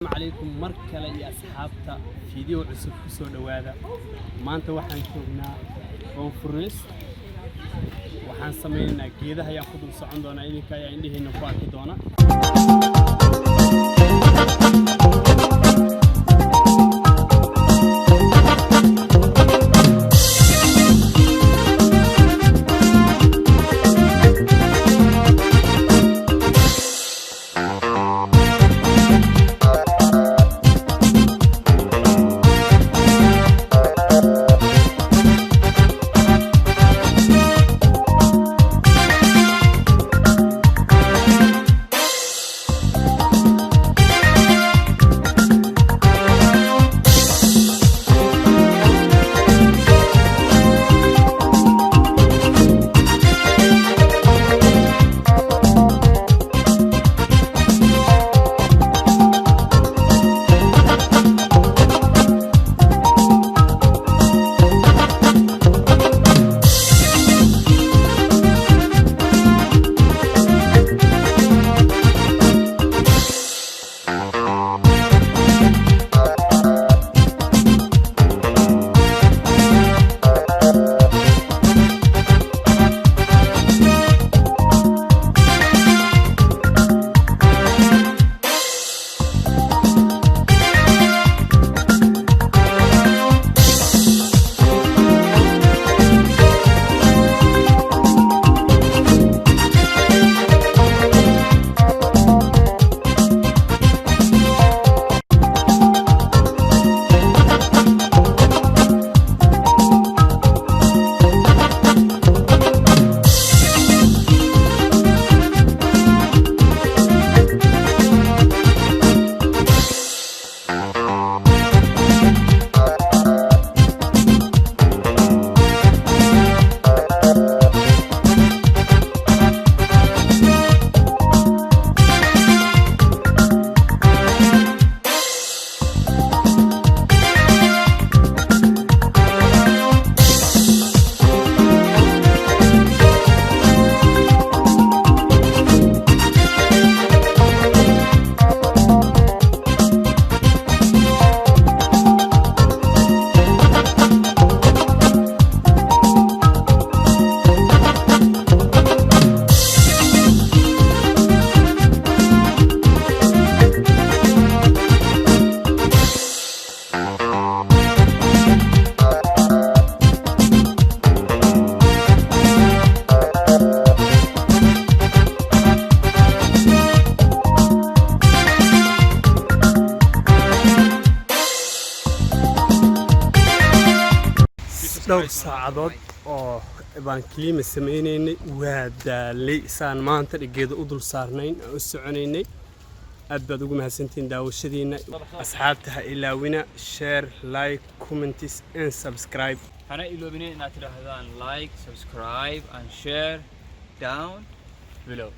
السلام عليكم مركلة يا أصحابتا فيديو عصب كسو دوادا maanta waxaan joognaa Koonfurist waxaan sameeynaa geedaha ayaan ku dul socon doonaa idinka ayaa indhihiina ku arki doona dhowr saacadood oo baan kliima sameeynay waa daalay saan maanta dhigeeda u dul saarnayn oo soconaynay aad baad ugu mahadsantiin daawashadiina asxaabta ha ilaawina share like comments and subscribe hana iloobina inaad tidhaahdaan like subscribe and share down below